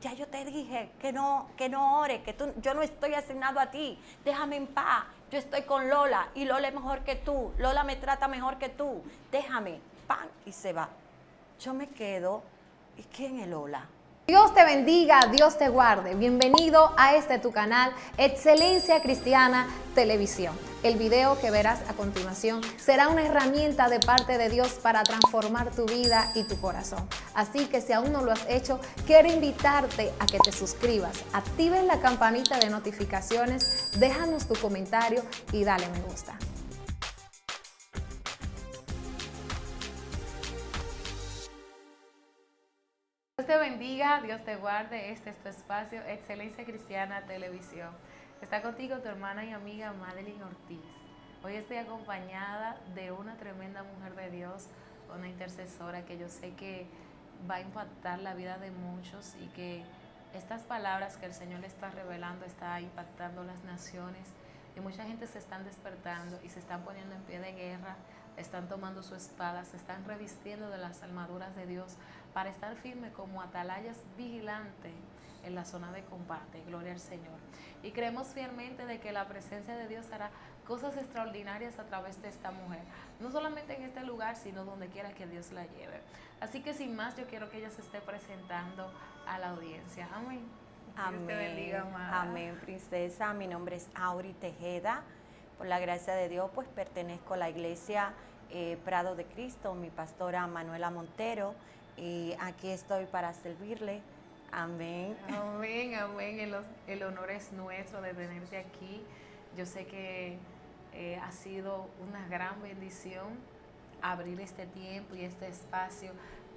Ya yo te dije que no ores, yo no estoy asignado a ti, déjame en paz, yo estoy con Lola y Lola es mejor que tú, Lola me trata mejor que tú, déjame, pan, y se va. Yo me quedo, ¿y quién es Lola? Dios te bendiga, Dios te guarde. Bienvenido a este tu canal, Excelencia Cristiana Televisión. El video que verás a continuación será una herramienta de parte de Dios para transformar tu vida y tu corazón. Así que si aún no lo has hecho, quiero invitarte a que te suscribas, actives la campanita de notificaciones, déjanos tu comentario y dale me gusta. Dios te bendiga, Dios te guarde. Este es tu espacio, Excelencia Cristiana Televisión. Está contigo tu hermana y amiga Madeline Ortiz. Hoy estoy acompañada de una tremenda mujer de Dios, una intercesora que yo sé que va a impactar la vida de muchos y que estas palabras que el Señor le está revelando está impactando las naciones y mucha gente se están despertando y se están poniendo en pie de guerra, están tomando su espada, se están revistiendo de las armaduras de Dios para estar firme como atalayas vigilantes en la zona de combate. Gloria al Señor. Y creemos fielmente de que la presencia de Dios hará cosas extraordinarias a través de esta mujer, no solamente en este lugar, sino donde quiera que Dios la lleve. Así que sin más, yo quiero que ella se esté presentando a la audiencia. Amén. Amén. Dios te bendiga, amada. Amén, princesa. Mi nombre es Auri Tejeda. Por la gracia de Dios, pues pertenezco a la iglesia Prado de Cristo, mi pastora Manuela Montero, y aquí estoy para servirle. Amén. Amén, amén. El honor es nuestro de tenerte aquí. Yo sé que ha sido una gran bendición abrir este tiempo y este espacio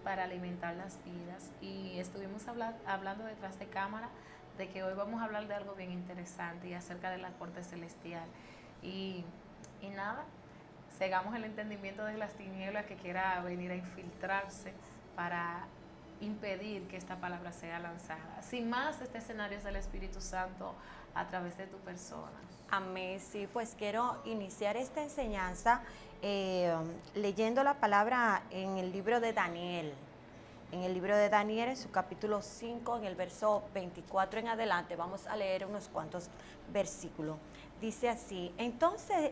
para alimentar las vidas. Y estuvimos hablando detrás de cámara de que hoy vamos a hablar de algo bien interesante y acerca de la corte celestial. Y nada, cegamos el entendimiento de las tinieblas que quiera venir a infiltrarse para impedir que esta palabra sea lanzada. Sin más, este escenario es del Espíritu Santo a través de tu persona. Amén. Sí, pues quiero iniciar esta enseñanza leyendo la palabra en el libro de Daniel. En el libro de Daniel, en su capítulo 5, en el verso 24 en adelante, vamos a leer unos cuantos versículos. Dice así: entonces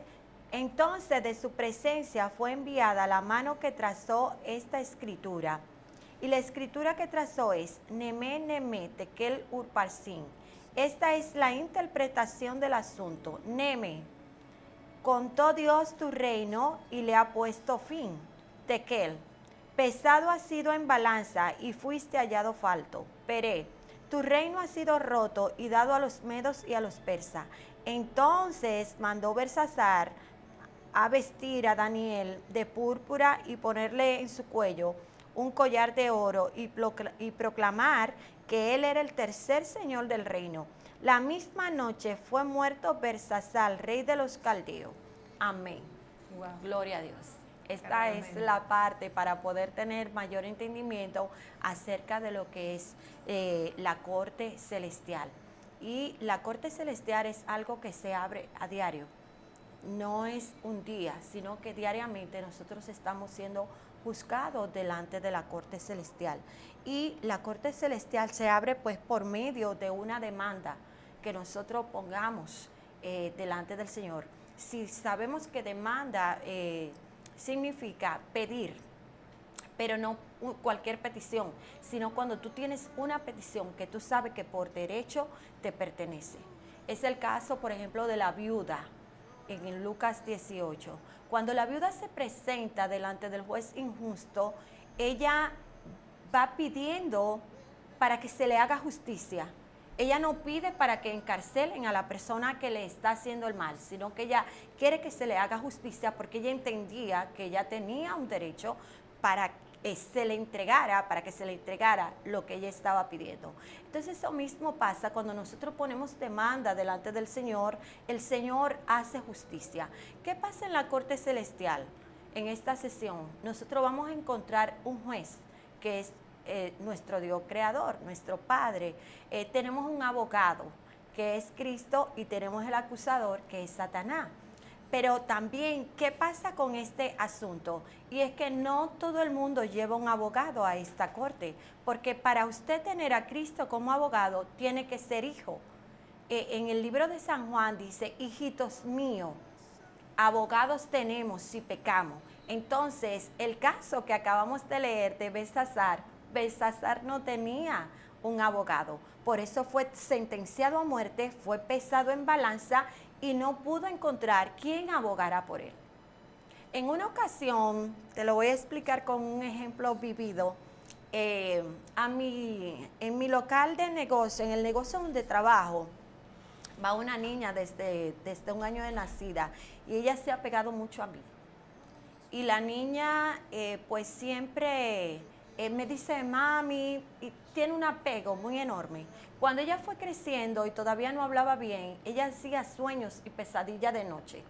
de su presencia fue enviada la mano que trazó esta escritura. Y la escritura que trazó es Neme, Neme, Tekel, Urparsin. Esta es la interpretación del asunto. Neme, contó Dios tu reino y le ha puesto fin. Tekel, pesado has sido en balanza y fuiste hallado falto. Peré, tu reino ha sido roto y dado a los medos y a los persas. Entonces mandó Belsasar a vestir a Daniel de púrpura y ponerle en su cuello un collar de oro y proclamar que él era el tercer señor del reino. La misma noche fue muerto Belsasar, rey de los caldeos. Amén. Wow. Gloria a Dios. Esta es la parte para poder tener mayor entendimiento acerca de lo que es la corte celestial. Y la corte celestial es algo que se abre a diario. No es un día, sino que diariamente nosotros estamos siendo juzgados delante de la corte celestial. Y la corte celestial se abre pues por medio de una demanda que nosotros pongamos delante del Señor. Si sabemos que demanda significa pedir, pero no cualquier petición, sino cuando tú tienes una petición que tú sabes que por derecho te pertenece. Es el caso, por ejemplo, de la viuda en Lucas 18. Cuando la viuda se presenta delante del juez injusto, ella va pidiendo para que se le haga justicia. Ella no pide para que encarcelen a la persona que le está haciendo el mal, sino que ella quiere que se le haga justicia porque ella entendía que ella tenía un derecho para que se le entregara lo que ella estaba pidiendo. Entonces eso mismo pasa cuando nosotros ponemos demanda delante del Señor, el Señor hace justicia. ¿Qué pasa en la corte celestial? En esta sesión nosotros vamos a encontrar un juez que es nuestro Dios creador, nuestro Padre. Tenemos un abogado que es Cristo y tenemos el acusador que es Satanás. Pero también, ¿qué pasa con este asunto? Y es que no todo el mundo lleva un abogado a esta corte, porque para usted tener a Cristo como abogado, tiene que ser hijo. En el libro de San Juan dice, hijitos míos, abogados tenemos si pecamos. Entonces, el caso que acabamos de leer de Belsasar no tenía un abogado. Por eso fue sentenciado a muerte, fue pesado en balanza y no pudo encontrar quién abogara por él. En una ocasión, te lo voy a explicar con un ejemplo vivido, en mi local de negocio, en el negocio donde trabajo, va una niña desde un año de nacida y ella se ha pegado mucho a mí. Y la niña pues siempre me dice, mami, y tiene un apego muy enorme. Cuando ella fue creciendo y todavía no hablaba bien, ella hacía sueños y pesadillas de noche.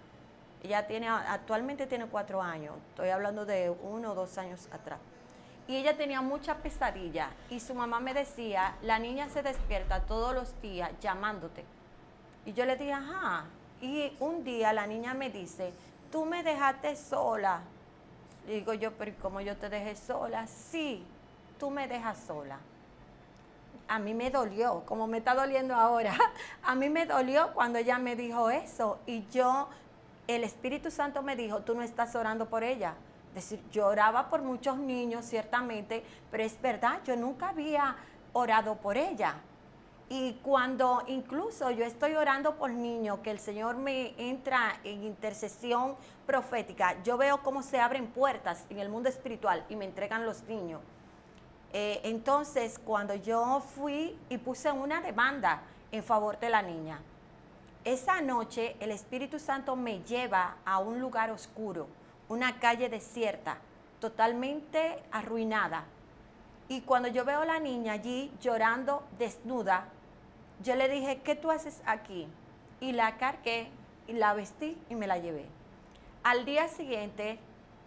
Ella actualmente tiene 4 años, estoy hablando de 1 o 2 años atrás. Y ella tenía muchas pesadillas y su mamá me decía, la niña se despierta todos los días llamándote. Y yo le dije, ajá. Y un día la niña me dice, tú me dejaste sola. Y digo yo, pero ¿cómo yo te dejé sola? Sí, tú me dejas sola. A mí me dolió, como me está doliendo ahora. A mí me dolió cuando ella me dijo eso. Y el Espíritu Santo me dijo, tú no estás orando por ella. Es decir, yo oraba por muchos niños, ciertamente, pero es verdad, yo nunca había orado por ella. Y cuando incluso yo estoy orando por niños, que el Señor me entra en intercesión profética, yo veo cómo se abren puertas en el mundo espiritual y me entregan los niños. Entonces, cuando yo fui y puse una demanda en favor de la niña, esa noche el Espíritu Santo me lleva a un lugar oscuro, una calle desierta, totalmente arruinada. Y cuando yo veo a la niña allí llorando desnuda, yo le dije, ¿qué tú haces aquí? Y la cargué y la vestí y me la llevé. Al día siguiente,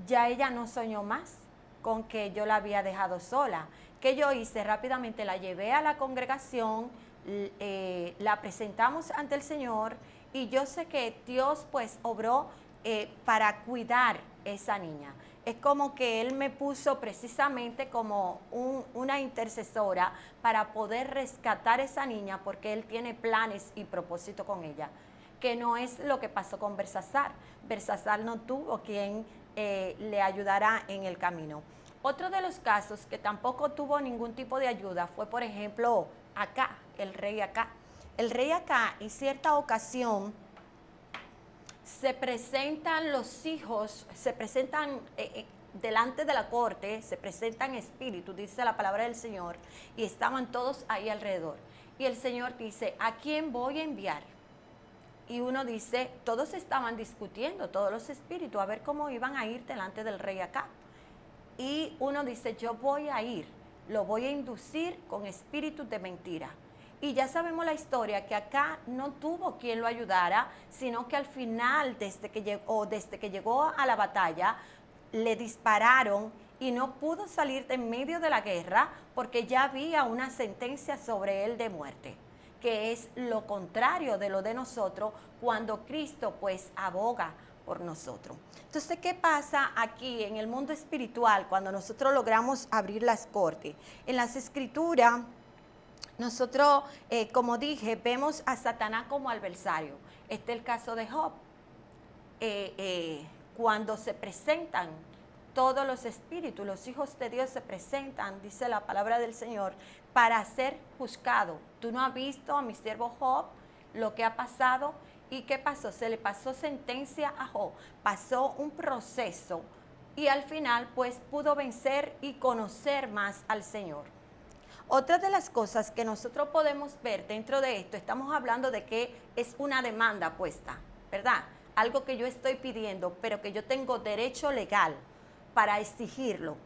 ya ella no soñó más con que yo la había dejado sola. ¿Qué yo hice? Rápidamente la llevé a la congregación, la presentamos ante el Señor y yo sé que Dios pues obró para cuidar esa niña. Es como que Él me puso precisamente como una intercesora para poder rescatar a esa niña porque Él tiene planes y propósito con ella, que no es lo que pasó con Belsasar. Belsasar no tuvo quien le ayudara en el camino. Otro de los casos que tampoco tuvo ningún tipo de ayuda fue, por ejemplo, Acá, el rey Acá. El rey Acá, en cierta ocasión, se presentan los hijos, se presentan delante de la corte, se presentan espíritus, dice la palabra del Señor, y estaban todos ahí alrededor. Y el Señor dice, ¿a quién voy a enviar? Y uno dice, todos estaban discutiendo, todos los espíritus, a ver cómo iban a ir delante del rey Acá. Y uno dice, yo voy a ir, lo voy a inducir con espíritus de mentira. Y ya sabemos la historia, que Acá no tuvo quien lo ayudara, sino que al final, desde que llegó a la batalla, le dispararon y no pudo salir de en medio de la guerra porque ya había una sentencia sobre él de muerte, que es lo contrario de lo de nosotros cuando Cristo pues aboga por nosotros. Entonces, ¿qué pasa aquí en el mundo espiritual cuando nosotros logramos abrir las cortes? En las escrituras, nosotros, como dije, vemos a Satanás como adversario. Este es el caso de Job. Cuando se presentan todos los espíritus, los hijos de Dios se presentan, dice la palabra del Señor, para ser juzgado. Tú no has visto a mi siervo Job lo que ha pasado. ¿Y qué pasó? Se le pasó sentencia a Job, pasó un proceso y al final pues pudo vencer y conocer más al Señor. Otra de las cosas que nosotros podemos ver dentro de esto, estamos hablando de que es una demanda puesta, ¿verdad? Algo que yo estoy pidiendo, pero que yo tengo derecho legal para exigirlo.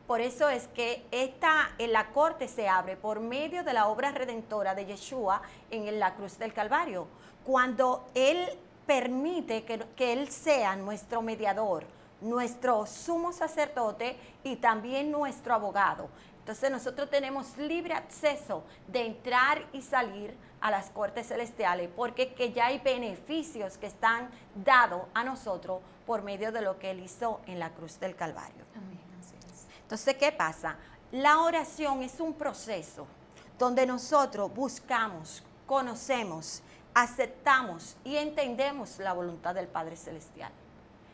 Por eso es que en la corte se abre por medio de la obra redentora de Yeshua en la cruz del Calvario. Cuando Él permite que Él sea nuestro mediador, nuestro sumo sacerdote y también nuestro abogado. Entonces nosotros tenemos libre acceso de entrar y salir a las cortes celestiales, porque que ya hay beneficios que están dados a nosotros por medio de lo que Él hizo en la cruz del Calvario. Amén, así es. Entonces, ¿qué pasa? La oración es un proceso donde nosotros buscamos, conocemos, aceptamos y entendemos la voluntad del Padre Celestial.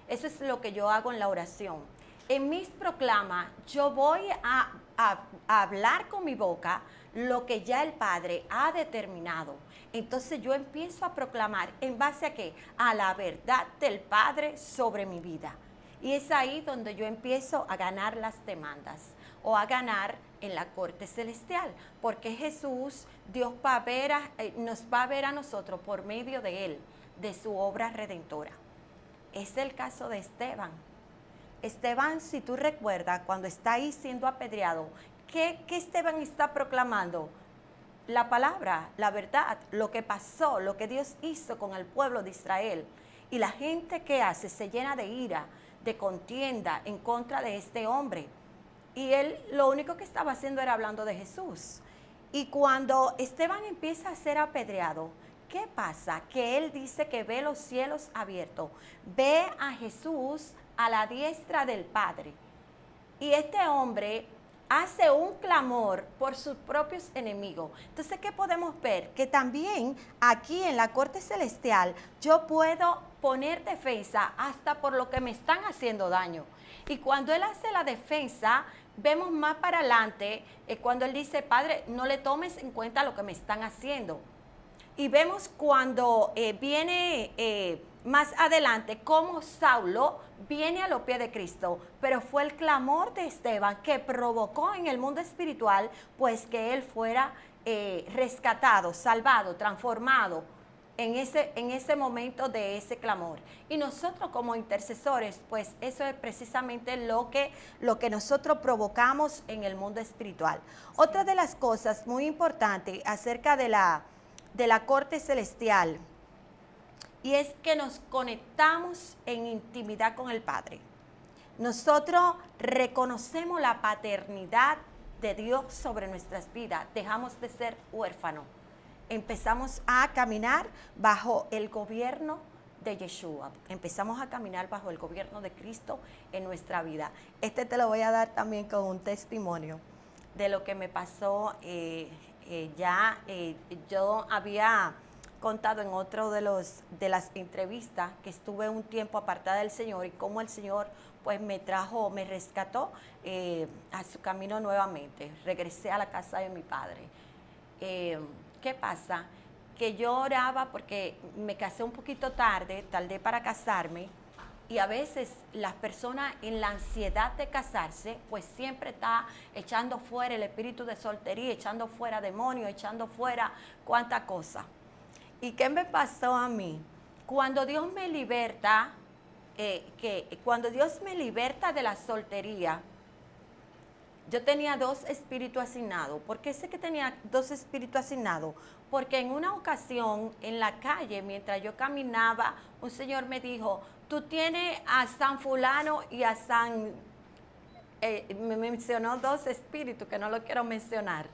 Eso es lo que yo hago en la oración. En mis proclamas, yo voy a hablar con mi boca lo que ya el Padre ha determinado. Entonces yo empiezo a proclamar en base a ¿qué? A la verdad del Padre sobre mi vida. Y es ahí donde yo empiezo a ganar las demandas o a ganar en la corte celestial, porque Jesús, Dios nos va a ver a nosotros por medio de Él, de su obra redentora. Es el caso de Esteban. Esteban, si tú recuerdas, cuando está ahí siendo apedreado, ¿qué Esteban está proclamando? La palabra, la verdad, lo que pasó, lo que Dios hizo con el pueblo de Israel. Y la gente que hace se llena de ira, de contienda en contra de este hombre. Y él lo único que estaba haciendo era hablando de Jesús. Y cuando Esteban empieza a ser apedreado, ¿qué pasa? Que él dice que ve los cielos abiertos, ve a Jesús a la diestra del Padre. Y este hombre hace un clamor por sus propios enemigos. Entonces, ¿qué podemos ver? Que también aquí en la corte celestial yo puedo poner defensa hasta por lo que me están haciendo daño. Y cuando él hace la defensa, vemos más para adelante, cuando él dice, Padre, no le tomes en cuenta lo que me están haciendo. Y vemos cuando viene más adelante cómo Saulo viene a los pies de Cristo, pero fue el clamor de Esteban que provocó en el mundo espiritual pues que él fuera rescatado, salvado, transformado en ese momento de ese clamor. Y nosotros como intercesores, pues eso es precisamente lo que nosotros provocamos en el mundo espiritual. Sí. Otra de las cosas muy importantes acerca de la corte celestial, y es que nos conectamos en intimidad con el Padre. Nosotros reconocemos la paternidad de Dios sobre nuestras vidas, dejamos de ser huérfanos, empezamos a caminar bajo el gobierno de Yeshua, empezamos a caminar bajo el gobierno de Cristo en nuestra vida. Te lo voy a dar también con un testimonio de lo que me pasó. Yo había contado en otro de las entrevistas que estuve un tiempo apartada del Señor y cómo el Señor pues me rescató a su camino nuevamente. Regresé a la casa de mi padre. ¿Qué pasa? Que yo oraba porque me casé un poquito tardé para casarme, y a veces las personas en la ansiedad de casarse, pues siempre está echando fuera el espíritu de soltería, echando fuera demonios, echando fuera cuánta cosa. ¿Y qué me pasó a mí? Cuando Dios me liberta, cuando Dios me liberta de la soltería, yo tenía 2 espíritus asignados. ¿Por qué sé que tenía 2 espíritus asignados? Porque en una ocasión en la calle, mientras yo caminaba, un señor me dijo, tú tienes a San Fulano y a San... me mencionó 2 espíritus que no lo quiero mencionar.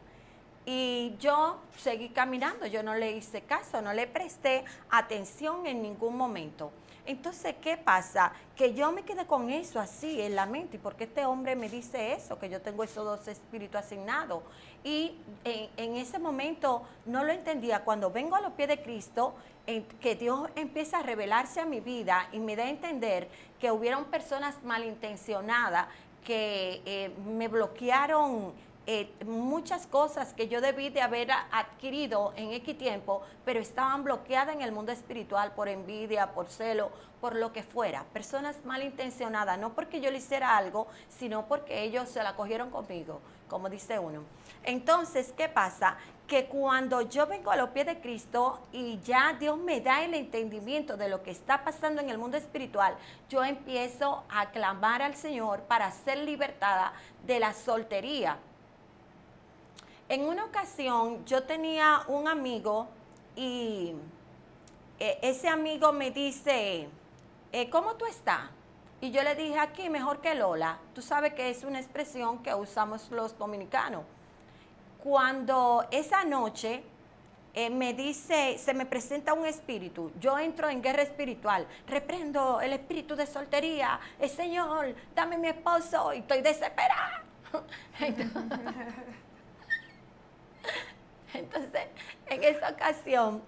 Y yo seguí caminando, yo no le hice caso, no le presté atención en ningún momento. Entonces, ¿qué pasa? Que yo me quedé con eso así en la mente. ¿Y por qué este hombre me dice eso? Que yo tengo esos 2 espíritus asignados. Y en ese momento no lo entendía. Cuando vengo a los pies de Cristo, que Dios empieza a revelarse a mi vida y me da a entender que hubieron personas malintencionadas que me bloquearon muchas cosas que yo debí de haber adquirido en X tiempo, pero estaban bloqueadas en el mundo espiritual por envidia, por celo, por lo que fuera. Personas malintencionadas, no porque yo le hiciera algo, sino porque ellos se la cogieron conmigo, como dice uno. Entonces, ¿qué pasa? Que cuando yo vengo a los pies de Cristo y ya Dios me da el entendimiento de lo que está pasando en el mundo espiritual, yo empiezo a clamar al Señor para ser libertada de la soltería. En una ocasión yo tenía un amigo y ese amigo me dice, ¿cómo tú estás? Y yo le dije, aquí mejor que Lola. Tú sabes que es una expresión que usamos los dominicanos. Cuando esa noche me dice, se me presenta un espíritu, yo entro en guerra espiritual, reprendo el espíritu de soltería, el Señor, dame mi esposo, y estoy desesperada. Entonces, en esa ocasión,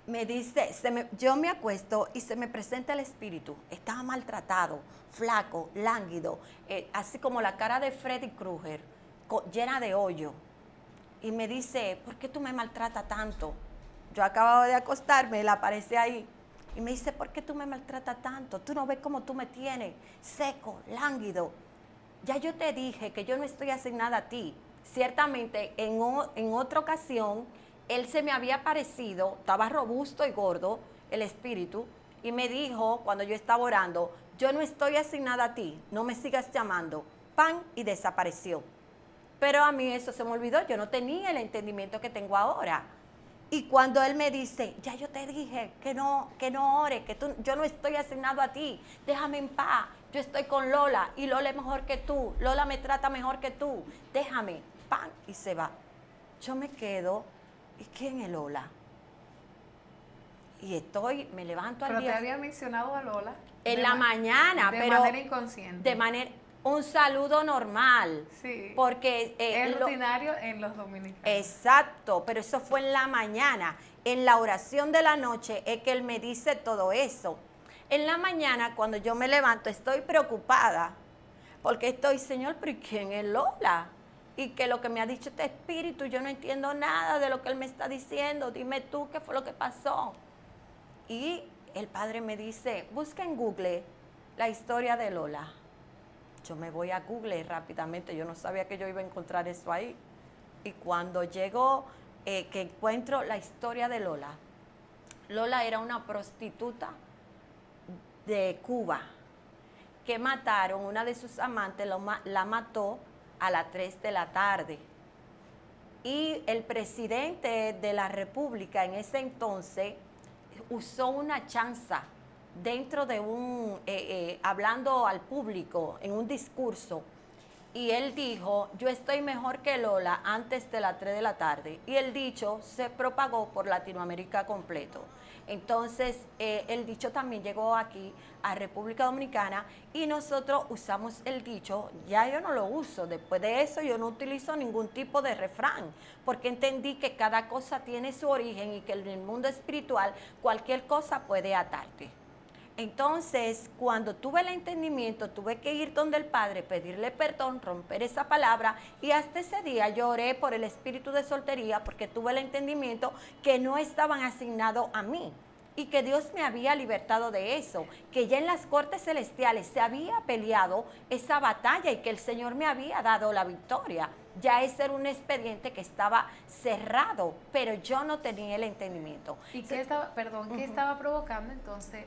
me dice, yo me acuesto y se me presenta el espíritu. Estaba maltratado, flaco, lánguido, así como la cara de Freddy Krueger, llena de hoyo. Y me dice, ¿por qué tú me maltratas tanto? Yo acababa de acostarme, él aparece ahí. Y me dice, ¿por qué tú me maltratas tanto? Tú no ves cómo tú me tienes, seco, lánguido. Ya yo te dije que yo no estoy asignada a ti. Ciertamente, en otra ocasión, él se me había aparecido, estaba robusto y gordo, el espíritu, y me dijo, cuando yo estaba orando, yo no estoy asignada a ti, no me sigas llamando. Pan, y desapareció. Pero a mí eso se me olvidó, yo no tenía el entendimiento que tengo ahora. Y cuando él me dice, ya yo te dije que no ores, yo no estoy asignado a ti, déjame en paz, yo estoy con Lola y Lola es mejor que tú, Lola me trata mejor que tú, déjame, pan, y se va. Yo me quedo, ¿y quién es Lola? Y me levanto al día. Pero te había mencionado a Lola. En la mañana, de pero. De manera inconsciente. Un saludo normal. Sí. Porque. Es rutinario en los dominicanos. Exacto, pero eso fue en la mañana. En la oración de la noche es que él me dice todo eso. En la mañana, cuando yo me levanto, estoy preocupada. Porque Señor, pero ¿y quién es Lola? Y que lo que me ha dicho este espíritu, yo no entiendo nada de lo que él me está diciendo. Dime tú qué fue lo que pasó. Y el padre me dice, busca en Google la historia de Lola. Yo me voy a Google rápidamente, yo no sabía que yo iba a encontrar eso ahí. Y cuando llego, que encuentro la historia de Lola. Lola era una prostituta de Cuba que mataron, una de sus amantes la mató a las 3 de la tarde. Y el presidente de la República en ese entonces usó una chanza dentro de hablando al público en un discurso, y él dijo, yo estoy mejor que Lola antes de las 3 de la tarde, y el dicho se propagó por Latinoamérica completo. Entonces, el dicho también llegó aquí a República Dominicana y nosotros usamos el dicho, ya yo no lo uso, después de eso yo no utilizo ningún tipo de refrán, porque entendí que cada cosa tiene su origen y que en el mundo espiritual cualquier cosa puede atarte. Entonces, cuando tuve el entendimiento, tuve que ir donde el Padre, pedirle perdón, romper esa palabra, y hasta ese día yo oré por el espíritu de soltería porque tuve el entendimiento que no estaban asignados a mí y que Dios me había libertado de eso, que ya en las cortes celestiales se había peleado esa batalla y que el Señor me había dado la victoria. Ya ese era un expediente que estaba cerrado, pero yo no tenía el entendimiento. ¿Y qué estaba provocando entonces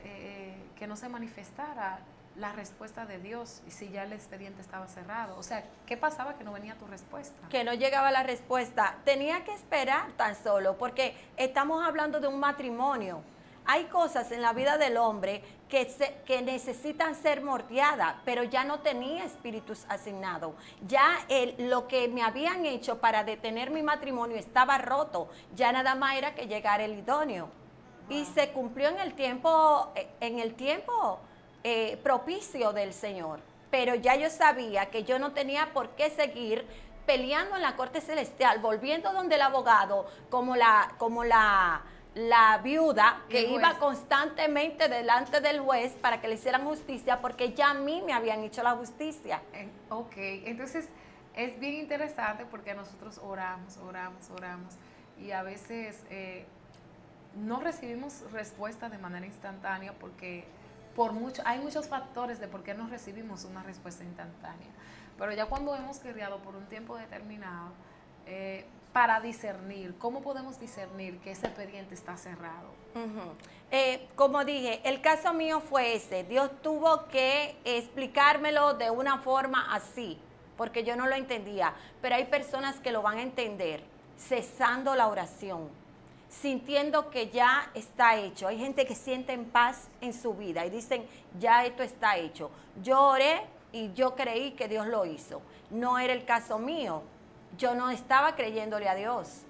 que no se manifestara la respuesta de Dios y si ya el expediente estaba cerrado? O sea, ¿qué pasaba que no venía tu respuesta? Que no llegaba la respuesta. Tenía que esperar tan solo, porque estamos hablando de un matrimonio. Hay cosas en la vida del hombre que necesitan ser morteadas, pero ya no tenía espíritus asignados. Ya lo que me habían hecho para detener mi matrimonio estaba roto. Ya nada más era que llegara el idóneo. Wow. Y se cumplió en el tiempo propicio del Señor. Pero ya yo sabía que yo no tenía por qué seguir peleando en la corte celestial, volviendo donde el abogado, como la viuda que iba constantemente delante del juez para que le hicieran justicia, porque ya a mí me habían hecho la justicia. Ok, entonces es bien interesante porque nosotros oramos y a veces no recibimos respuesta de manera instantánea porque hay muchos factores de por qué no recibimos una respuesta instantánea. Pero ya cuando hemos guerreado por un tiempo determinado, para discernir, ¿cómo podemos discernir que ese expediente está cerrado? Como dije, el caso mío fue ese. Dios tuvo que explicármelo de una forma así, porque yo no lo entendía. Pero hay personas que lo van a entender cesando la oración, sintiendo que ya está hecho. Hay gente que siente en paz en su vida y dicen, ya esto está hecho. Yo oré y yo creí que Dios lo hizo. No era el caso mío. Yo no estaba creyéndole a Dios.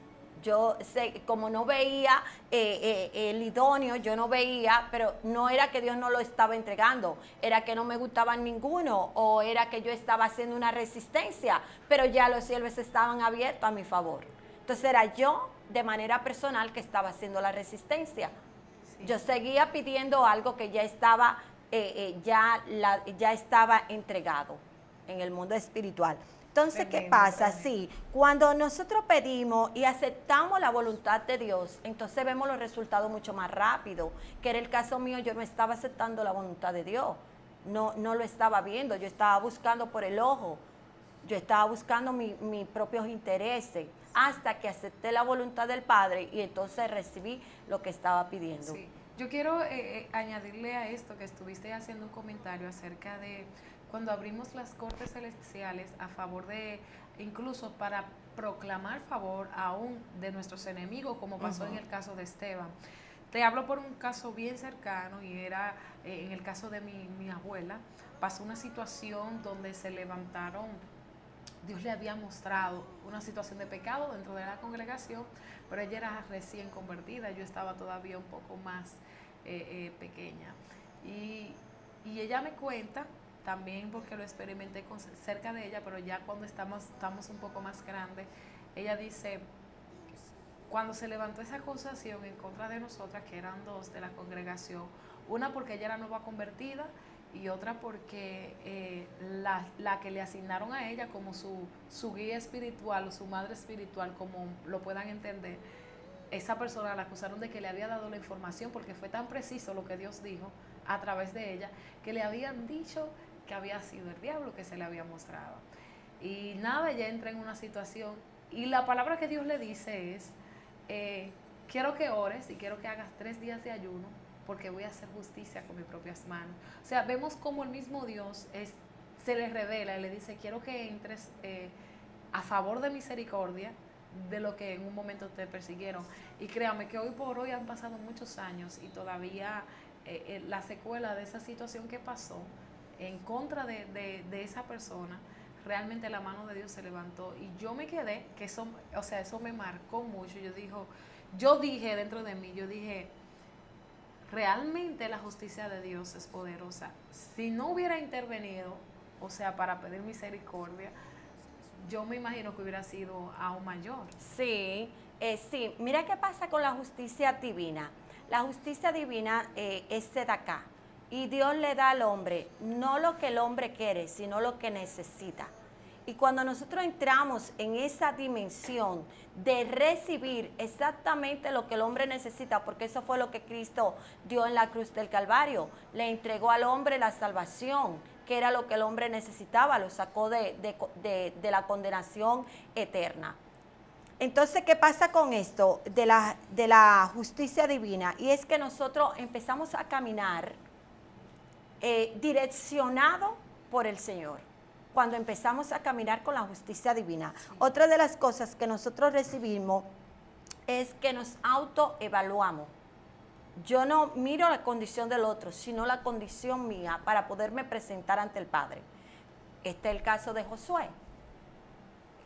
Yo sé, como no veía el idóneo, yo no veía, pero no era que Dios no lo estaba entregando, era que no me gustaban ninguno, o era que yo estaba haciendo una resistencia, pero ya los cielos estaban abiertos a mi favor. Entonces era yo, de manera personal, que estaba haciendo la resistencia. Sí. Yo seguía pidiendo algo que ya estaba, ya estaba entregado en el mundo espiritual. Entonces, ¿qué pasa? Sí, cuando nosotros pedimos y aceptamos la voluntad de Dios, entonces vemos los resultados mucho más rápido, que era el caso mío. Yo no estaba aceptando la voluntad de Dios, no lo estaba viendo, yo estaba buscando por el ojo, yo estaba buscando mis propios intereses, hasta que acepté la voluntad del Padre y entonces recibí lo que estaba pidiendo. Sí. Yo quiero añadirle a esto que estuviste haciendo un comentario acerca de cuando abrimos las cortes celestiales a favor de, incluso para proclamar favor aún de nuestros enemigos, como pasó en el caso de Esteban. Te hablo por un caso bien cercano y era en el caso de mi abuela. Pasó una situación donde se levantaron, Dios le había mostrado una situación de pecado dentro de la congregación, pero ella era recién convertida, yo estaba todavía un poco más pequeña. Y ella me cuenta, también porque lo experimenté cerca de ella, pero ya cuando estamos un poco más grandes, ella dice, cuando se levantó esa acusación en contra de nosotras, que eran dos de la congregación, una porque ella era nueva convertida y otra porque la que le asignaron a ella como su guía espiritual o su madre espiritual, como lo puedan entender, esa persona la acusaron de que le había dado la información, porque fue tan preciso lo que Dios dijo a través de ella, que le habían dicho que había sido el diablo que se le había mostrado. Y nada, ella entra en una situación y la palabra que Dios le dice es, quiero que ores y quiero que hagas 3 días de ayuno, porque voy a hacer justicia con mis propias manos. O sea, vemos como el mismo Dios se le revela y le dice, quiero que entres a favor de misericordia de lo que en un momento te persiguieron. Y créame que hoy por hoy han pasado muchos años y todavía la secuela de esa situación que pasó en contra de esa persona, realmente la mano de Dios se levantó y yo me quedé, que eso me marcó mucho. Yo dije dentro de mí, realmente la justicia de Dios es poderosa. Si no hubiera intervenido, o sea, para pedir misericordia, yo me imagino que hubiera sido aún mayor. Sí, sí. Mira qué pasa con la justicia divina. La justicia divina es de acá. Y Dios le da al hombre no lo que el hombre quiere, sino lo que necesita. Y cuando nosotros entramos en esa dimensión de recibir exactamente lo que el hombre necesita, porque eso fue lo que Cristo dio en la cruz del Calvario, le entregó al hombre la salvación, que era lo que el hombre necesitaba, lo sacó de la condenación eterna. Entonces, ¿qué pasa con esto de la justicia divina? Y es que nosotros empezamos a caminar direccionado por el Señor, cuando empezamos a caminar con la justicia divina. Sí. Otra de las cosas que nosotros recibimos es que nos autoevaluamos. Yo no miro la condición del otro, sino la condición mía para poderme presentar ante el Padre. Este es el caso de Josué.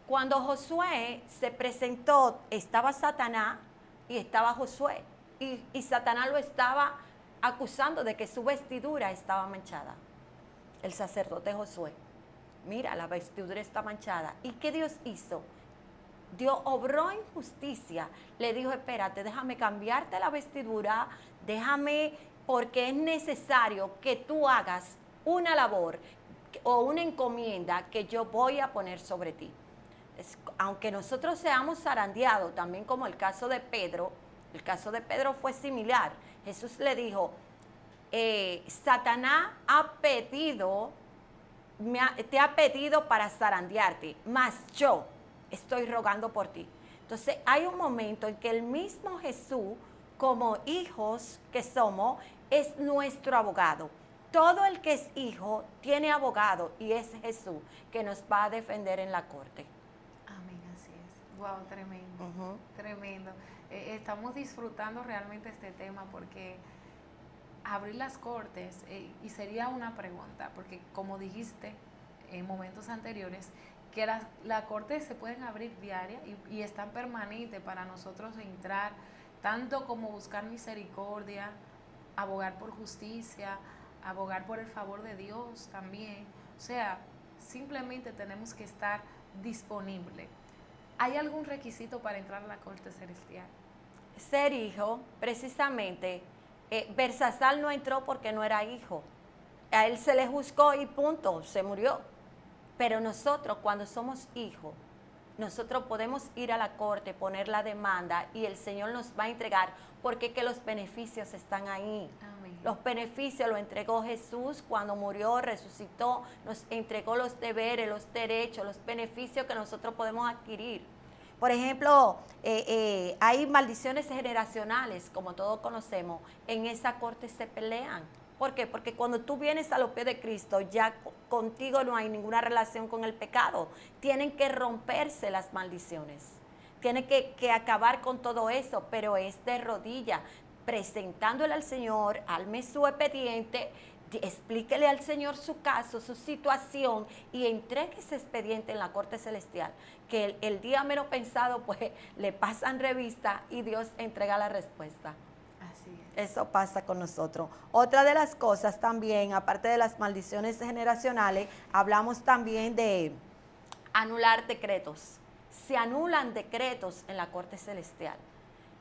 Cuando Josué se presentó, estaba Satanás y estaba Josué. Y Satanás lo estaba acusando de que su vestidura estaba manchada. El sacerdote Josué, mira, la vestidura está manchada. ¿Y qué Dios hizo? Dios obró en justicia. Le dijo, espérate, déjame cambiarte la vestidura, déjame, porque es necesario que tú hagas una labor o una encomienda que yo voy a poner sobre ti. Aunque nosotros seamos zarandeados, también como el caso de Pedro fue similar. Jesús le dijo, Satanás te ha pedido para zarandearte, mas yo estoy rogando por ti. Entonces hay un momento en que el mismo Jesús, como hijos que somos, es nuestro abogado. Todo el que es hijo tiene abogado y es Jesús que nos va a defender en la corte. Amén, así es. Wow, tremendo, Ujú. tremendo. Estamos disfrutando realmente este tema porque abrir las cortes, y sería una pregunta, porque como dijiste en momentos anteriores, que las cortes se pueden abrir diaria y están permanentes para nosotros entrar, tanto como buscar misericordia, abogar por justicia, abogar por el favor de Dios también. O sea, simplemente tenemos que estar disponible. ¿Hay algún requisito para entrar a la corte celestial? Ser hijo, precisamente, Bersasal no entró porque no era hijo. A él se le juzgó y punto, se murió. Pero nosotros, cuando somos hijos, nosotros podemos ir a la corte, poner la demanda y el Señor nos va a entregar, porque es que los beneficios están ahí. Amén. Los beneficios los entregó Jesús cuando murió, resucitó, nos entregó los deberes, los derechos, los beneficios que nosotros podemos adquirir. Por ejemplo, hay maldiciones generacionales, como todos conocemos, en esa corte se pelean. ¿Por qué? Porque cuando tú vienes a los pies de Cristo, ya contigo no hay ninguna relación con el pecado. Tienen que romperse las maldiciones. Tienen que acabar con todo eso, pero es de rodilla, presentándole al Señor, alme su expediente, explíquele al Señor su caso, su situación y entregue ese expediente en la corte celestial, que el día menos pensado pues le pasan revista y Dios entrega la respuesta. Así es. Eso pasa con nosotros. Otra de las cosas también, aparte de las maldiciones generacionales, hablamos también de anular decretos. Se anulan decretos en la corte celestial.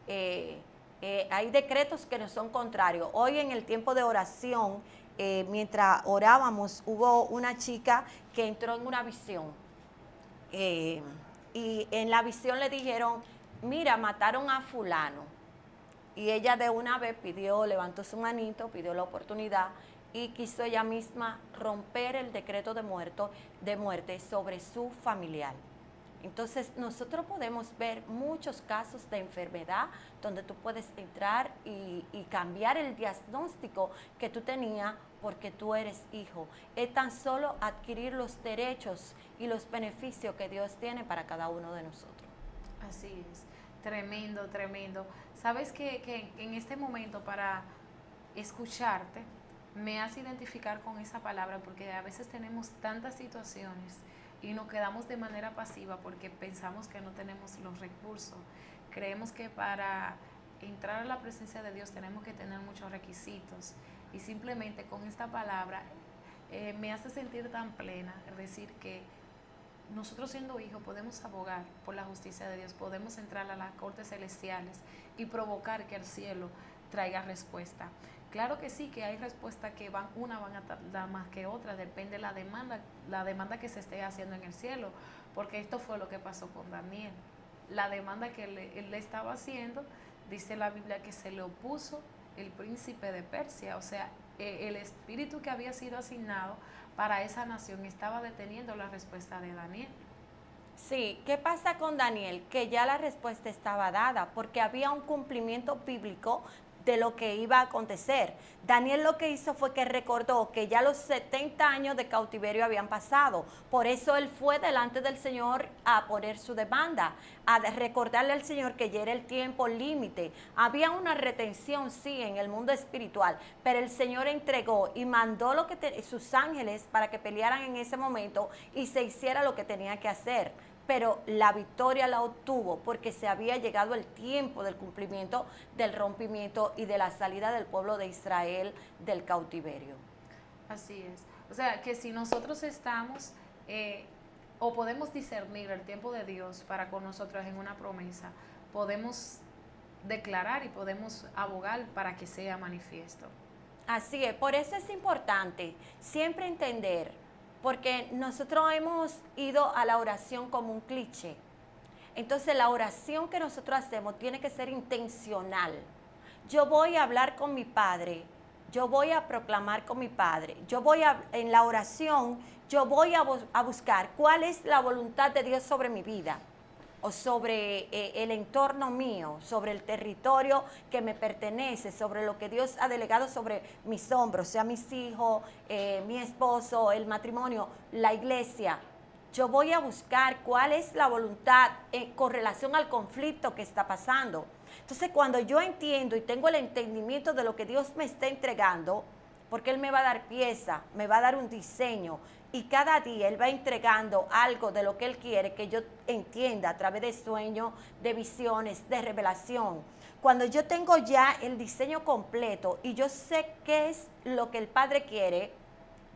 Hay decretos que no son contrarios. Hoy en el tiempo de oración, mientras orábamos, hubo una chica que entró en una visión. Y en la visión le dijeron, mira, mataron a fulano. Y ella de una vez pidió, levantó su manito, pidió la oportunidad y quiso ella misma romper el decreto de muerte sobre su familiar. Entonces nosotros podemos ver muchos casos de enfermedad donde tú puedes entrar y cambiar el diagnóstico que tú tenías porque tú eres hijo. Es tan solo adquirir los derechos y los beneficios que Dios tiene para cada uno de nosotros. Así es, tremendo, tremendo. Sabes que en este momento para escucharte me hace identificar con esa palabra porque a veces tenemos tantas situaciones y nos quedamos de manera pasiva porque pensamos que no tenemos los recursos. Creemos que para entrar a la presencia de Dios tenemos que tener muchos requisitos y simplemente con esta palabra me hace sentir tan plena, es decir, que nosotros siendo hijos podemos abogar por la justicia de Dios, podemos entrar a las cortes celestiales y provocar que el cielo traiga respuesta. Claro que sí, que hay respuestas que una van a tardar más que otra, depende de la demanda que se esté haciendo en el cielo, porque esto fue lo que pasó con Daniel. La demanda que él le estaba haciendo, dice la Biblia que se le opuso el príncipe de Persia, o sea, el espíritu que había sido asignado para esa nación estaba deteniendo la respuesta de Daniel. Sí, ¿qué pasa con Daniel? Que ya la respuesta estaba dada porque había un cumplimiento bíblico de lo que iba a acontecer. Daniel lo que hizo fue que recordó que ya los 70 años de cautiverio habían pasado. Por eso él fue delante del Señor a poner su demanda, a recordarle al Señor que ya era el tiempo límite. Había una retención, sí, en el mundo espiritual, pero el Señor entregó y mandó sus ángeles para que pelearan en ese momento y se hiciera lo que tenía que hacer. Pero la victoria la obtuvo porque se había llegado el tiempo del cumplimiento, del rompimiento y de la salida del pueblo de Israel del cautiverio. Así es. O sea, que si nosotros estamos o podemos discernir el tiempo de Dios para con nosotros en una promesa, podemos declarar y podemos abogar para que sea manifiesto. Así es, por eso es importante siempre entender, porque nosotros hemos ido a la oración como un cliché. Entonces la oración que nosotros hacemos tiene que ser intencional. Yo voy a hablar con mi Padre, yo voy a proclamar con mi Padre, en la oración, yo voy a buscar cuál es la voluntad de Dios sobre mi vida o sobre el entorno mío, sobre el territorio que me pertenece, sobre lo que Dios ha delegado sobre mis hombros, sea mis hijos, mi esposo, el matrimonio, la iglesia. yo voy a buscar cuál es la voluntad con relación al conflicto que está pasando. Entonces, cuando yo entiendo y tengo el entendimiento de lo que Dios me está entregando, porque Él me va a dar pieza, me va a dar un diseño, y cada día Él va entregando algo de lo que Él quiere que yo entienda a través de sueños, de visiones, de revelación. Cuando yo tengo ya el diseño completo y yo sé qué es lo que el Padre quiere,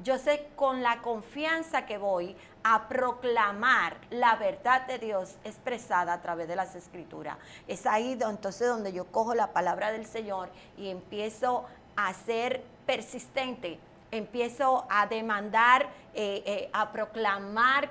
yo sé con la confianza que voy a proclamar la verdad de Dios expresada a través de las Escrituras. Es ahí entonces donde yo cojo la palabra del Señor y empiezo a ser persistente, empiezo a demandar, a proclamar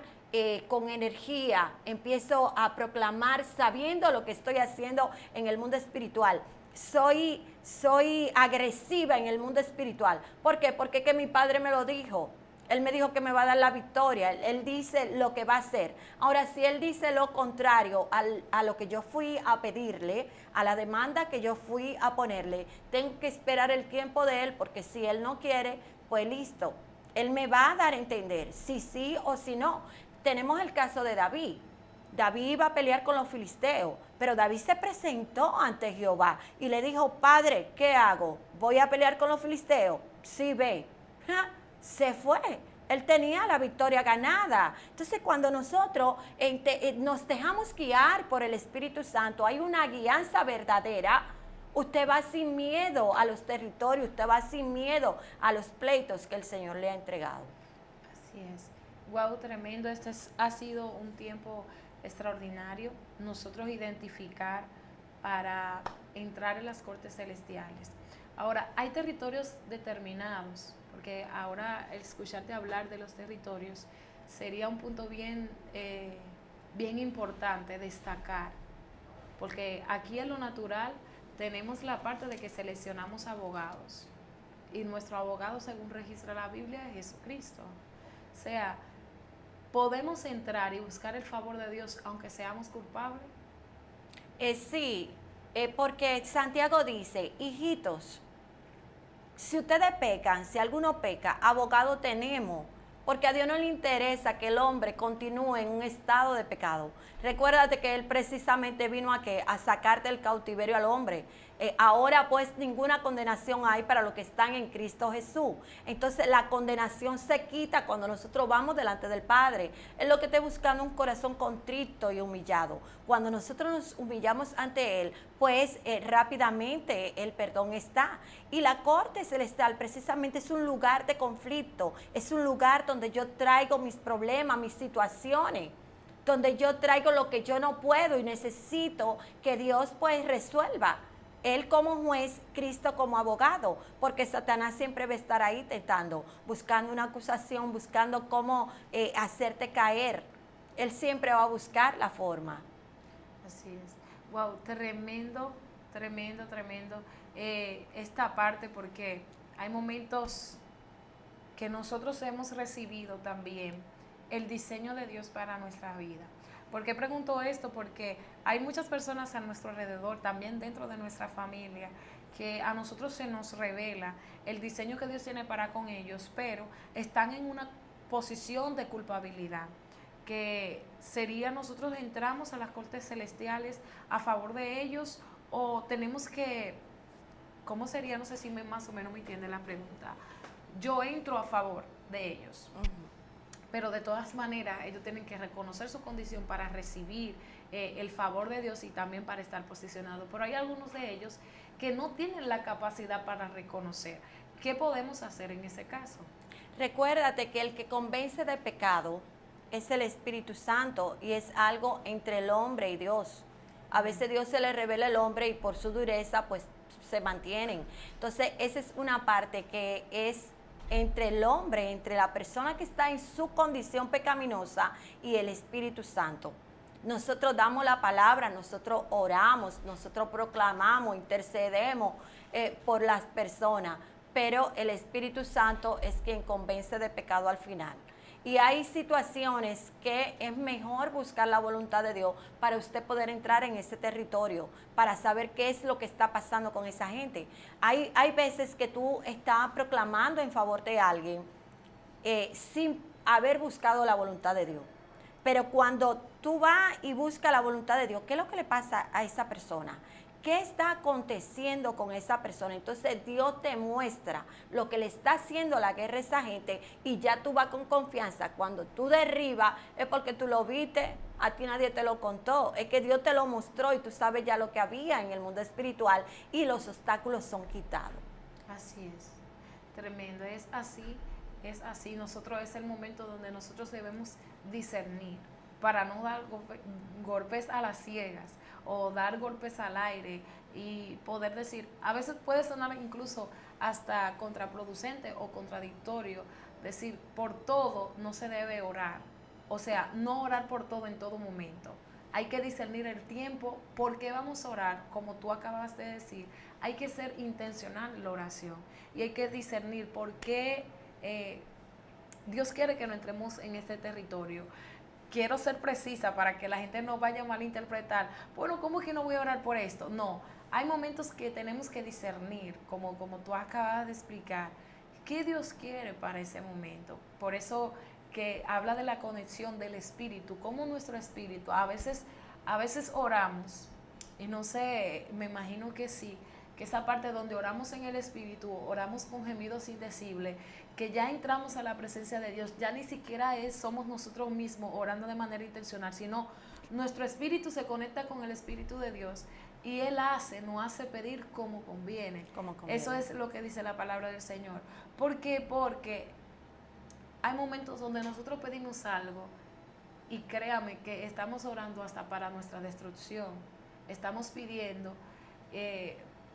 con energía, empiezo a proclamar sabiendo lo que estoy haciendo en el mundo espiritual. Soy agresiva en el mundo espiritual. ¿Por qué? Porque que mi padre me lo dijo. Él me dijo que me va a dar la victoria. Él dice lo que va a hacer. Ahora, si él dice lo contrario a lo que yo fui a pedirle, a la demanda que yo fui a ponerle, tengo que esperar el tiempo de él, porque si él no quiere, pues listo. Él me va a dar a entender si sí o si no. Tenemos el caso de David. David iba a pelear con los filisteos, pero David se presentó ante Jehová y le dijo: Padre, ¿qué hago? ¿Voy a pelear con los filisteos? Sí, ve. Se fue. Él tenía la victoria ganada. Entonces, cuando nosotros nos dejamos guiar por el Espíritu Santo, hay una guianza verdadera. Usted va sin miedo a los territorios, usted va sin miedo a los pleitos que el Señor le ha entregado. Así es. Wow, tremendo. Ha sido un tiempo extraordinario. Nosotros identificar para entrar en las cortes celestiales. Ahora, hay territorios determinados, porque ahora el escucharte hablar de los territorios sería un punto bien importante destacar, porque aquí en lo natural tenemos la parte de que seleccionamos abogados, y nuestro abogado, según registra la Biblia, es Jesucristo. O sea, ¿podemos entrar y buscar el favor de Dios aunque seamos culpables? Sí, porque Santiago dice: hijitos, si ustedes pecan, si alguno peca, abogado tenemos, porque a Dios no le interesa que el hombre continúe en un estado de pecado. Recuérdate que Él precisamente vino a sacarte del cautiverio al hombre. Ahora pues ninguna condenación hay para los que están en Cristo Jesús. Entonces la condenación se quita cuando nosotros vamos delante del Padre. Es lo que está buscando, un corazón contrito y humillado. Cuando nosotros nos humillamos ante Él, pues rápidamente el perdón está. Y la corte celestial precisamente es un lugar de conflicto, es un lugar donde yo traigo mis problemas, mis situaciones, donde yo traigo lo que yo no puedo y necesito que Dios pues resuelva. Él como juez, Cristo como abogado, porque Satanás siempre va a estar ahí tentando, buscando una acusación, buscando cómo hacerte caer. Él siempre va a buscar la forma. Así es. Wow, tremendo, tremendo, tremendo esta parte, porque hay momentos que nosotros hemos recibido también el diseño de Dios para nuestra vida. ¿Por qué pregunto esto? Porque hay muchas personas a nuestro alrededor, también dentro de nuestra familia, que a nosotros se nos revela el diseño que Dios tiene para con ellos, pero están en una posición de culpabilidad, que sería nosotros entramos a las cortes celestiales a favor de ellos, o tenemos que, ¿cómo sería? No sé si más o menos me entiende la pregunta. Yo entro a favor de ellos. Pero de todas maneras ellos tienen que reconocer su condición para recibir el favor de Dios y también para estar posicionados. Pero hay algunos de ellos que no tienen la capacidad para reconocer. ¿Qué podemos hacer en ese caso? Recuérdate que el que convence de pecado es el Espíritu Santo, y es algo entre el hombre y Dios. A veces Dios se le revela al hombre y por su dureza pues se mantienen. Entonces esa es una parte que es entre el hombre, entre la persona que está en su condición pecaminosa y el Espíritu Santo. Nosotros damos la palabra, nosotros oramos, nosotros proclamamos, intercedemos por las personas, pero el Espíritu Santo es quien convence de pecado al final. Y hay situaciones que es mejor buscar la voluntad de Dios para usted poder entrar en ese territorio, para saber qué es lo que está pasando con esa gente. Hay veces que tú estás proclamando en favor de alguien sin haber buscado la voluntad de Dios. Pero cuando tú vas y buscas la voluntad de Dios, ¿qué es lo que le pasa a esa persona? ¿Qué está aconteciendo con esa persona? Entonces Dios te muestra lo que le está haciendo la guerra a esa gente y ya tú vas con confianza. Cuando tú derribas es porque tú lo viste, a ti nadie te lo contó. Es que Dios te lo mostró y tú sabes ya lo que había en el mundo espiritual y los obstáculos son quitados. Así es, tremendo, es así, es así. Nosotros es el momento donde nosotros debemos discernir para no dar golpes a las ciegas o dar golpes al aire y poder decir, a veces puede sonar incluso hasta contraproducente o contradictorio, decir, por todo no se debe orar, o sea, no orar por todo en todo momento. Hay que discernir el tiempo, por qué vamos a orar, como tú acabas de decir, hay que ser intencional en la oración y hay que discernir por qué Dios quiere que no entremos en este territorio. Quiero ser precisa para que la gente no vaya a malinterpretar. Bueno, ¿cómo es que no voy a orar por esto? No, hay momentos que tenemos que discernir, como tú acabas de explicar, qué Dios quiere para ese momento. Por eso que habla de la conexión del espíritu, como nuestro espíritu, a veces oramos, y no sé, me imagino que sí, que esa parte donde oramos en el espíritu, oramos con gemidos indecibles, que ya entramos a la presencia de Dios, ya ni siquiera somos nosotros mismos orando de manera intencional, sino nuestro espíritu se conecta con el espíritu de Dios y Él nos hace pedir como conviene. Eso es lo que dice la palabra del Señor. ¿Por qué? Porque hay momentos donde nosotros pedimos algo y créame que estamos orando hasta para nuestra destrucción. Estamos pidiendo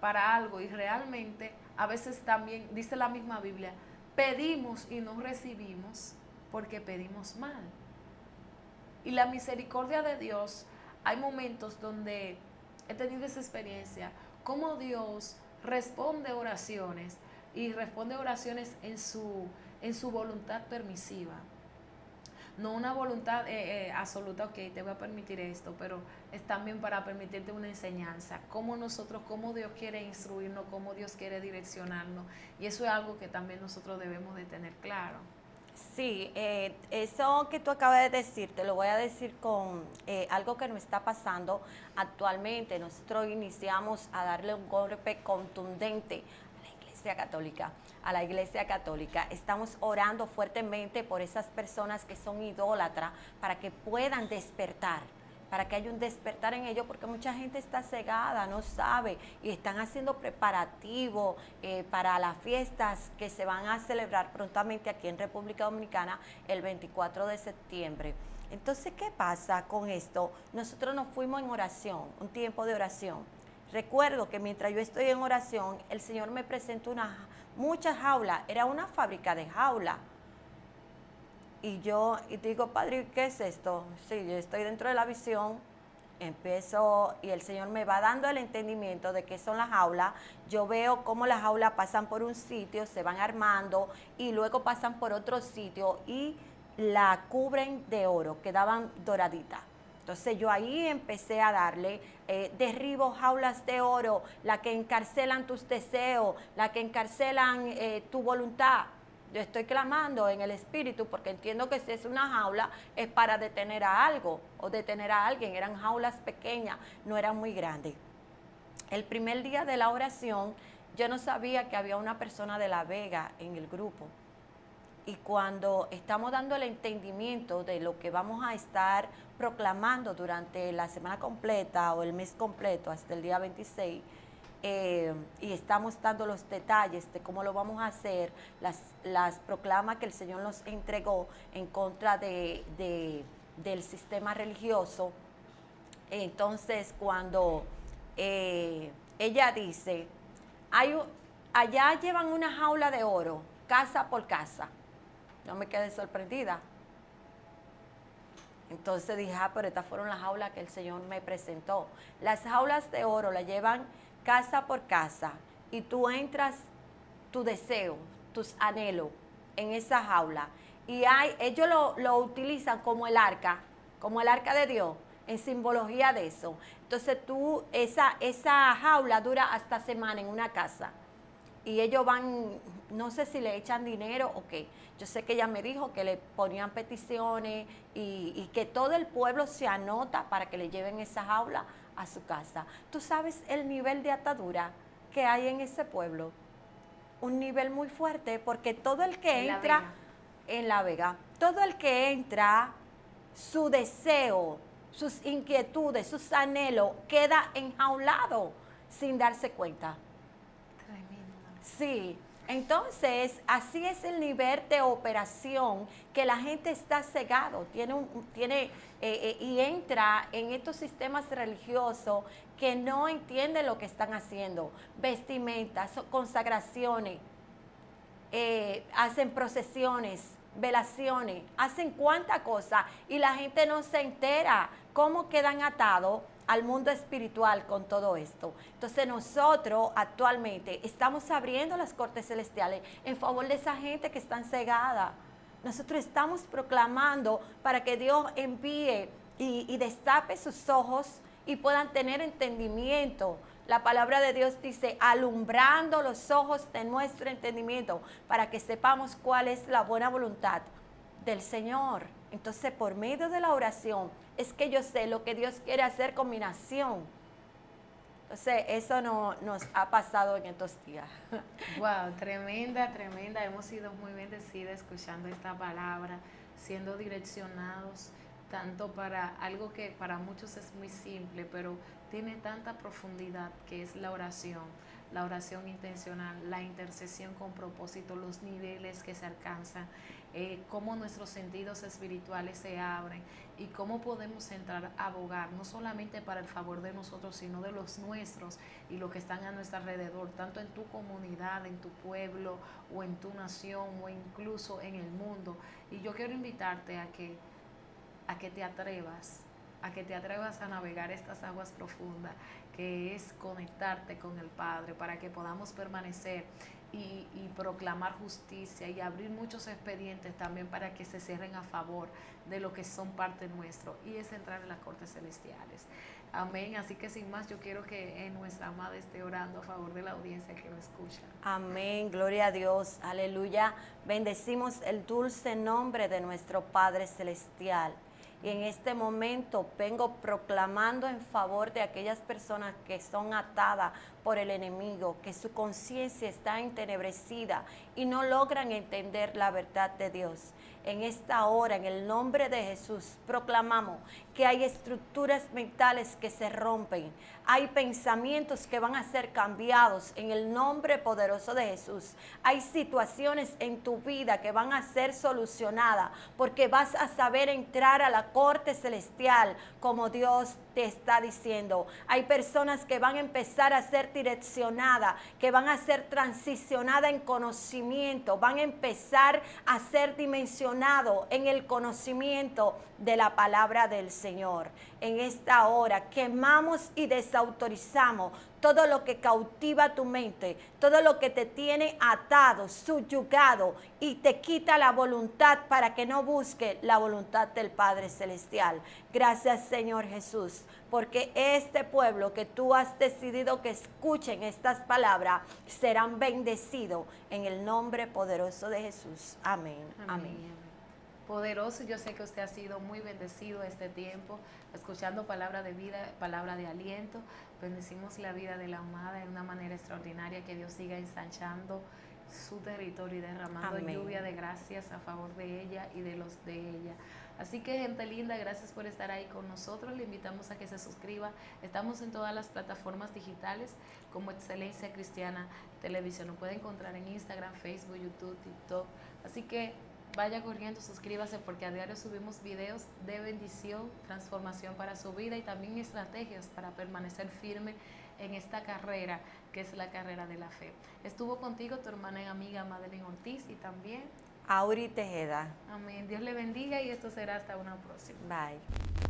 para algo y realmente a veces también, dice la misma Biblia, pedimos y no recibimos porque pedimos mal. Y la misericordia de Dios, hay momentos donde he tenido esa experiencia, como Dios responde oraciones y responde oraciones en su voluntad permisiva. No una voluntad absoluta, ok, te voy a permitir esto, pero es también para permitirte una enseñanza, cómo Dios quiere instruirnos, cómo Dios quiere direccionarnos, y eso es algo que también nosotros debemos de tener claro. Sí, eso que tú acabas de decir, te lo voy a decir con algo que nos está pasando actualmente. Nosotros iniciamos a darle un golpe contundente a la Iglesia Católica. Estamos orando fuertemente por esas personas que son idólatras para que puedan despertar, para que haya un despertar en ellos, porque mucha gente está cegada, no sabe, y están haciendo preparativos para las fiestas que se van a celebrar prontamente aquí en República Dominicana el 24 de septiembre. Entonces, ¿qué pasa con esto? Nosotros nos fuimos en oración, un tiempo de oración. Recuerdo que mientras yo estoy en oración, el Señor me presentó muchas jaulas, era una fábrica de jaulas. Y yo digo, Padre, ¿qué es esto? Sí, yo estoy dentro de la visión, empiezo y el Señor me va dando el entendimiento de qué son las jaulas. Yo veo cómo las jaulas pasan por un sitio, se van armando y luego pasan por otro sitio y la cubren de oro, quedaban doraditas. Entonces yo ahí empecé a darle, derribo jaulas de oro, la que encarcelan tus deseos, la que encarcelan tu voluntad. Yo estoy clamando en el espíritu porque entiendo que si es una jaula es para detener a algo o detener a alguien. Eran jaulas pequeñas, no eran muy grandes. El primer día de la oración yo no sabía que había una persona de La Vega en el grupo. Y cuando estamos dando el entendimiento de lo que vamos a estar proclamando durante la semana completa o el mes completo hasta el día 26, y estamos dando los detalles de cómo lo vamos a hacer, las proclamas que el Señor nos entregó en contra del sistema religioso. Entonces, cuando ella dice, allá llevan una jaula de oro, casa por casa. Yo me quedé sorprendida. Entonces dije, pero estas fueron las jaulas que el Señor me presentó. Las jaulas de oro las llevan casa por casa y tú entras tu deseo, tus anhelos en esa jaula. Y ellos lo utilizan como el arca de Dios, en simbología de eso. Entonces esa jaula dura hasta semana en una casa. y ellos van, no sé si le echan dinero o qué. Yo sé que ella me dijo que le ponían peticiones y que todo el pueblo se anota para que le lleven esa jaula a su casa. ¿Tú sabes el nivel de atadura que hay en ese pueblo? Un nivel muy fuerte, porque todo el que entra en La Vega, todo el que entra, su deseo, sus inquietudes, sus anhelos, queda enjaulado sin darse cuenta. Tremendo. Sí, entonces así es el nivel de operación, que la gente está cegado, y entra en estos sistemas religiosos que no entienden lo que están haciendo, vestimentas, consagraciones, hacen procesiones, velaciones, hacen cuánta cosa y la gente no se entera cómo quedan atados al mundo espiritual con todo esto. Entonces nosotros actualmente estamos abriendo las cortes celestiales en favor de esa gente que están cegada. Nosotros estamos proclamando para que Dios envíe y destape sus ojos y puedan tener entendimiento. La palabra de Dios dice, alumbrando los ojos de nuestro entendimiento, para que sepamos cuál es la buena voluntad del Señor. Entonces, por medio de la oración, es que yo sé lo que Dios quiere hacer con mi nación. Entonces, eso no nos ha pasado en estos días. Wow, tremenda, tremenda. Hemos sido muy bendecidas escuchando esta palabra, siendo direccionados tanto para algo que para muchos es muy simple, pero tiene tanta profundidad, que es la oración intencional, la intercesión con propósito, los niveles que se alcanzan, cómo nuestros sentidos espirituales se abren y cómo podemos entrar a abogar, no solamente para el favor de nosotros, sino de los nuestros y los que están a nuestro alrededor, tanto en tu comunidad, en tu pueblo o en tu nación o incluso en el mundo. Y yo quiero invitarte a que te atrevas, a navegar estas aguas profundas, que es conectarte con el Padre, para que podamos permanecer y proclamar justicia y abrir muchos expedientes también para que se cierren a favor de lo que son parte nuestro, y es entrar en las cortes celestiales. Amén. Así que sin más, yo quiero que nuestra amada esté orando a favor de la audiencia que nos escucha. Amén, gloria a Dios, aleluya. Bendecimos el dulce nombre de nuestro Padre Celestial. Y en este momento vengo proclamando en favor de aquellas personas que son atadas por el enemigo, que su conciencia está entenebrecida y no logran entender la verdad de Dios. En esta hora, en el nombre de Jesús, proclamamos que hay estructuras mentales que se rompen, hay pensamientos que van a ser cambiados en el nombre poderoso de Jesús. Hay situaciones en tu vida que van a ser solucionadas porque vas a saber entrar a la corte celestial como Dios te está diciendo. Hay personas que van a empezar a ser direccionadas, que van a ser transicionadas en conocimiento, van a empezar a ser dimensionados en el conocimiento de la palabra del Señor. En esta hora quemamos y desautorizamos todo lo que cautiva tu mente, todo lo que te tiene atado, subyugado y te quita la voluntad para que no busque la voluntad del Padre Celestial. Gracias, Señor Jesús, porque este pueblo que tú has decidido que escuchen estas palabras serán bendecidos en el nombre poderoso de Jesús. Amén. Amén. Amén. Poderoso, yo sé que usted ha sido muy bendecido este tiempo, escuchando palabra de vida, palabra de aliento. Bendecimos la vida de la amada de una manera extraordinaria, que Dios siga ensanchando su territorio y derramando Amén. Lluvia de gracias a favor de ella y de los de ella. Así que, gente linda, gracias por estar ahí con nosotros. Le invitamos a que se suscriba. Estamos en todas las plataformas digitales como Excelencia Cristiana Televisión. Lo puede encontrar en Instagram, Facebook, YouTube, TikTok. Así que vaya corriendo, suscríbase, porque a diario subimos videos de bendición, transformación para su vida y también estrategias para permanecer firme en esta carrera que es la carrera de la fe. Estuvo contigo tu hermana y amiga Madeline Ortiz y también Auri Tejeda. Amén. Dios le bendiga y esto será hasta una próxima. Bye.